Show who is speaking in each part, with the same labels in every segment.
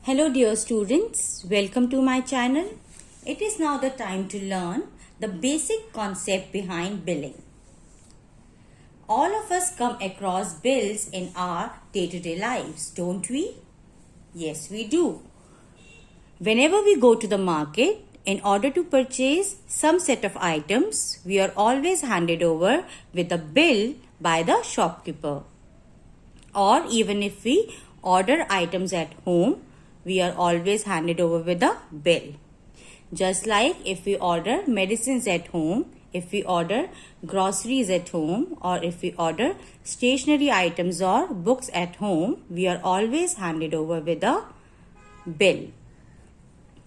Speaker 1: Hello dear students, welcome to my channel. It is now the time to learn the basic concept behind billing. All of us come across bills in our day-to-day lives, don't we? Yes, we do. Whenever we go to the market, in order to purchase some set of items, we are always handed over with a bill by the shopkeeper. Or even if we order items at home, we are always handed over with a bill. Just like if we order medicines at home, if we order groceries at home, or if we order stationery items or books at home, we are always handed over with a bill.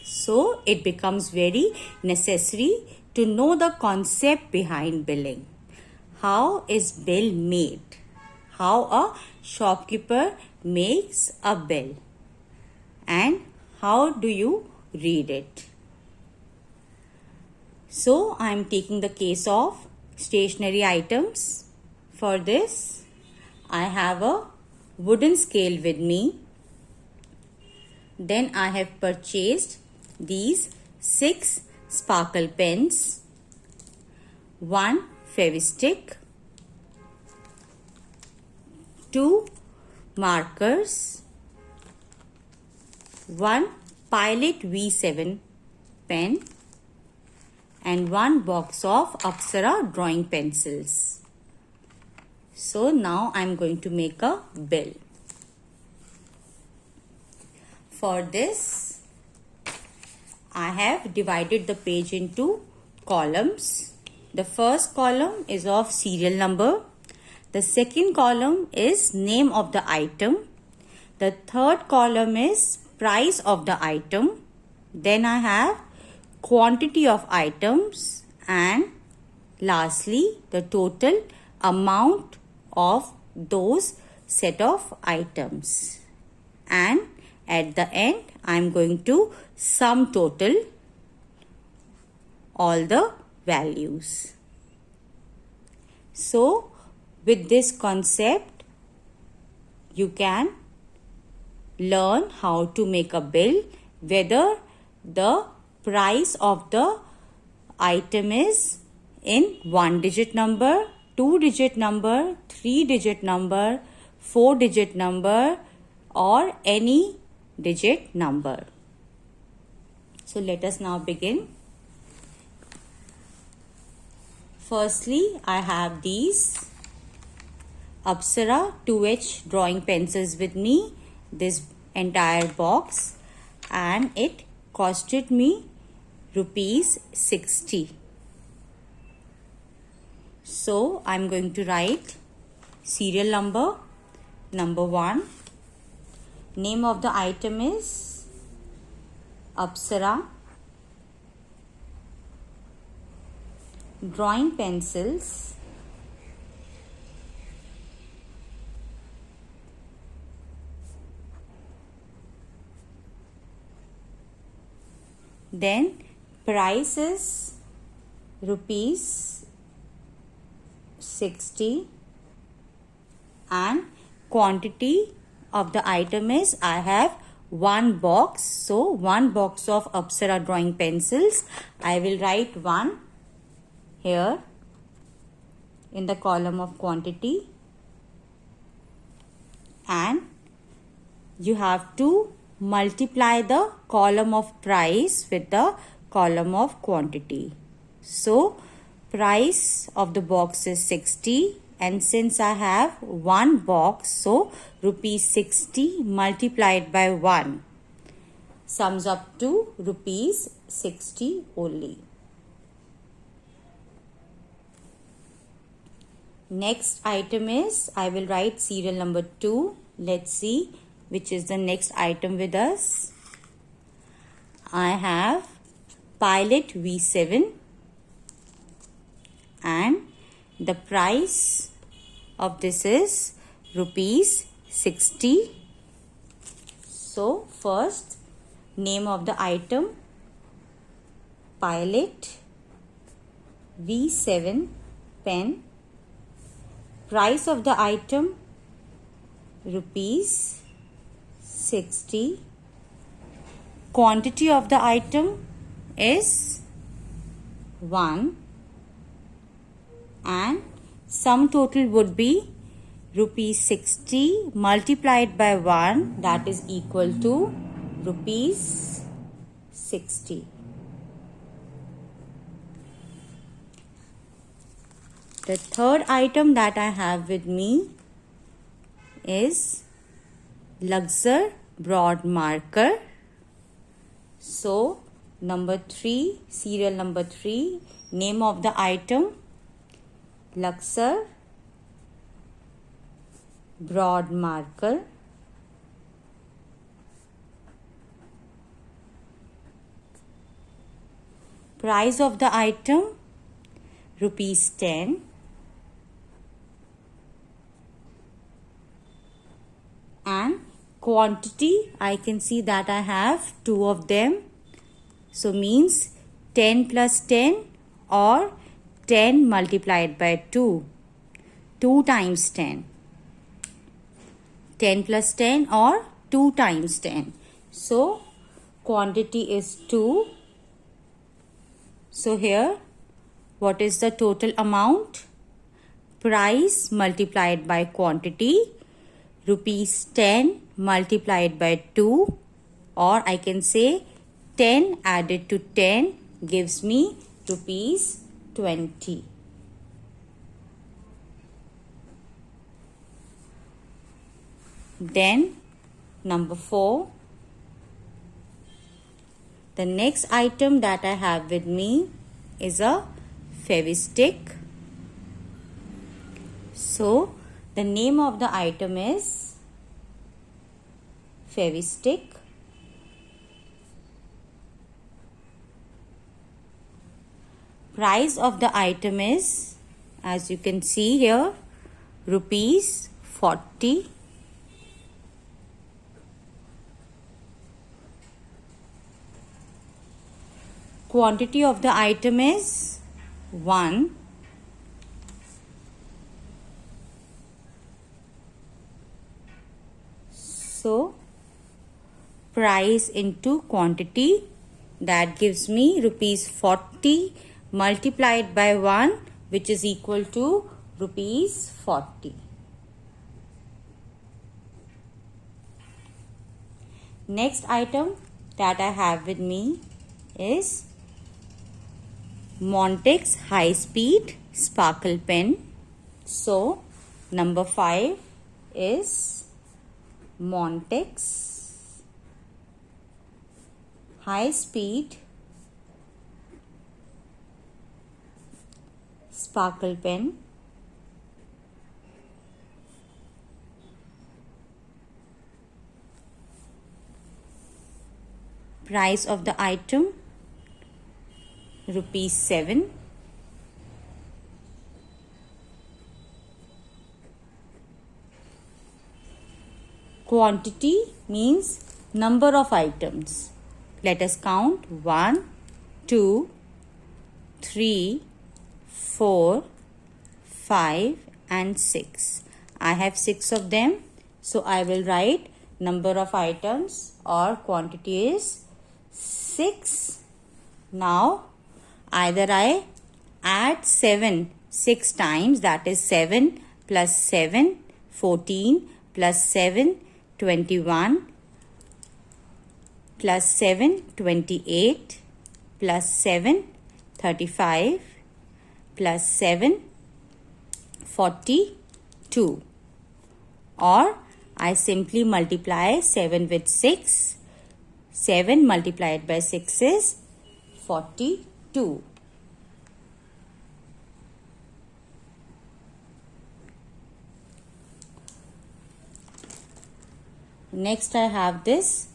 Speaker 1: So it becomes very necessary to know the concept behind billing. How is bill made? How a shopkeeper makes a bill? And how do you read it? So I am taking the case of stationery items. For this, I have a wooden scale with me. Then I have purchased these 6 sparkle pens, 1 Fevistick, 2 markers, 1 Pilot V7 pen, and 1 box of Apsara drawing pencils. So now I am going to make a bill. For this, I have divided the page into columns. The first column is of serial number. The second column is name of the item. The third column is price of the item. Then I have quantity of items, and lastly the total amount of those set of items. And at the end I am going to sum total all the values. So with this concept you can learn how to make a bill, whether the price of the item is in 1-digit number, 2-digit number, 3-digit number, 4-digit number, or any digit number. So let us now begin. Firstly, I have these Apsara 2H drawing pencils with me, this entire box, and it costed me rupees 60. So I am going to write serial number, number 1. Name of the item is Apsara drawing pencils. Then price is rupees 60 and quantity of the item is I have 1 box. So 1 box of Apsara drawing pencils. I will write 1 here in the column of quantity, and you have to multiply the column of price with the column of quantity. So price of the box is 60, and since I have 1 box, so rupees 60 multiplied by 1 sums up to rupees 60 only. Next item is, I will write serial number 2. Let's see which is the next item with us. I have Pilot V7, and the price of this is rupees 60. So first, name of the item Pilot V7 pen. Price of the item rupees 60, quantity of the item is 1 and sum total would be rupees 60 multiplied by 1, that is equal to rupees 60. The third item that I have with me is Luxor broad marker. So number 3, serial number 3, name of the item Luxor broad marker. Price of the item rupees 10. And quantity, I can see that I have 2 of them. So means 10 plus 10 or 10 multiplied by 2. 2 times 10. 10 plus 10 or 2 times 10. So quantity is 2. So here, what is the total amount? Price multiplied by quantity, rupees 10 multiplied by 2, or I can say 10 added to 10 gives me rupees 20. Then number 4, the next item that I have with me is a Fevistick. So the name of the item is Fevistick. Price of the item is, as you can see here, rupees 40. Quantity of the item is 1. So price into quantity, that gives me rupees 40 multiplied by 1, which is equal to rupees 40. Next item that I have with me is Montex high speed sparkle pen. So number 5 is Montex high speed sparkle pen. Price of the item rupees 7. Quantity means number of items. Let us count 1, 2, 3, 4, 5 and 6. I have 6 of them. So I will write number of items or quantity is 6. Now either I add 7 6 times, that is 7 plus 7 14 plus 7 21 plus 7 28 plus 7 35 plus 7 42, or I simply multiply 7 with 6. 7 multiplied by 6 is 42. Next I have this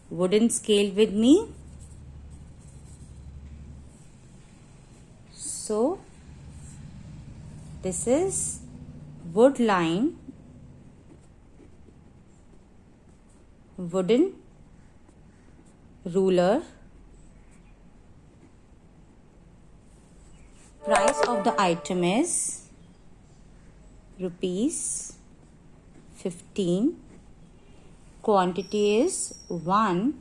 Speaker 1: wooden scale with me. So this is wood line wooden ruler. Price of the item is rupees 15. Quantity is 1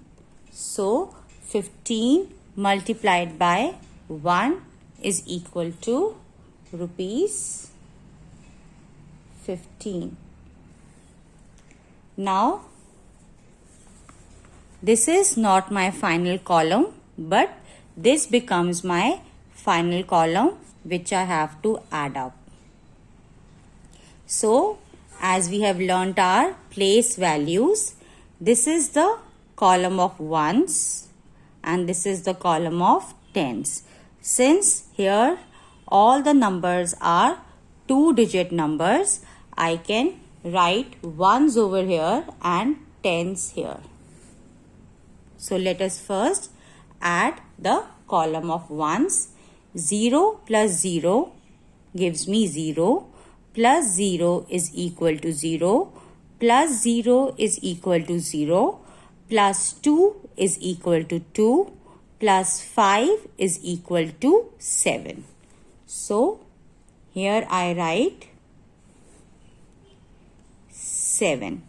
Speaker 1: So 15 multiplied by 1 is equal to rupees 15. Now this is not my final column, but this becomes my final column which I have to add up. So as we have learnt our place values, this is the column of ones and this is the column of tens. Since here all the numbers are 2-digit numbers, I can write ones over here and tens here. So let us first add the column of ones. 0 plus 0 gives me 0, plus 0 is equal to 0, plus 0 is equal to 0, plus 2 is equal to 2, plus 5 is equal to 7. So here I write 7.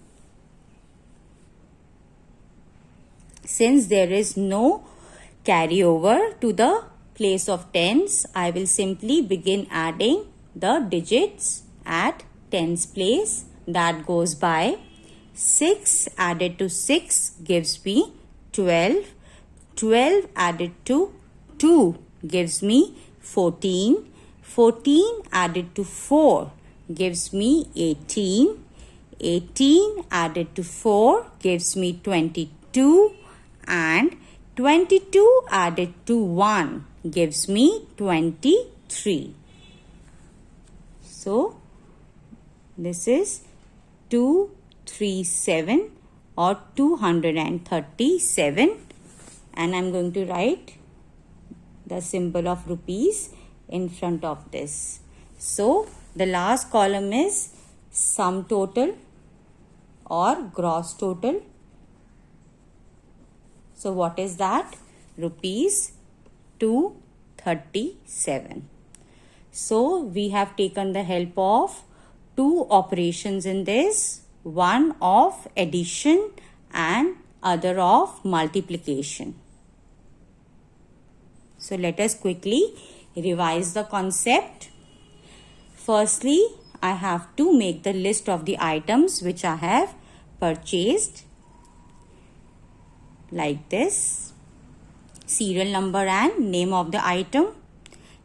Speaker 1: Since there is no carryover to the place of tens, I will simply begin adding the digits at tens place. That goes by 6 added to 6 gives me 12. 12 added to 2 gives me 14. 14 added to 4 gives me 18. 18 added to 4 gives me 22. And 22 added to 1 gives me 23. So this is 237 or 237, and I'm going to write the symbol of rupees in front of this. So the last column is sum total or gross total. So what is that? Rupees 237. So we have taken the help of two operations in this, one of addition and other of multiplication. So let us quickly revise the concept. Firstly, I have to make the list of the items which I have purchased, like this, serial number and name of the item.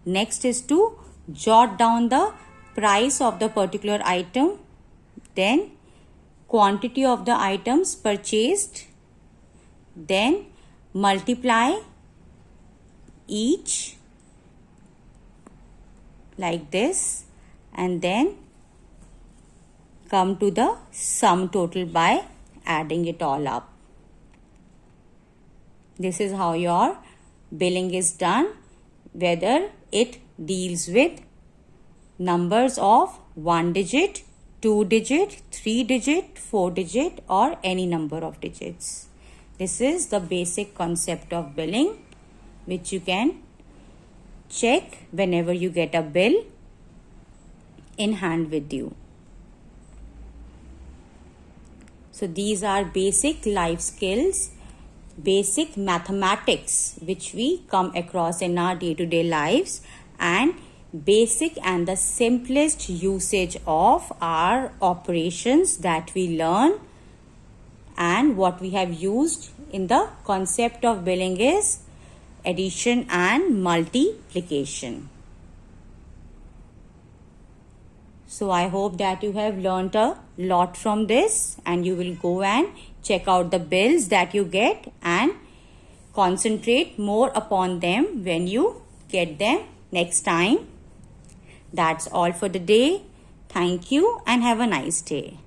Speaker 1: Next is to jot down the price of the particular item, then quantity of the items purchased, then multiply each like this, and then come to the sum total by adding it all up. This is how your billing is done, whether it deals with numbers of 1 digit, 2 digit, 3 digit, 4 digit or any number of digits. This is the basic concept of billing, which you can check whenever you get a bill in hand with you. So these are basic life skills, basic mathematics which we come across in our day-to-day lives, and basic and the simplest usage of our operations that we learn. And what we have used in the concept of billing is addition and multiplication. So I hope that you have learnt a lot from this, and you will go and check out the bills that you get and concentrate more upon them when you get them next time. That's all for the day. Thank you and have a nice day.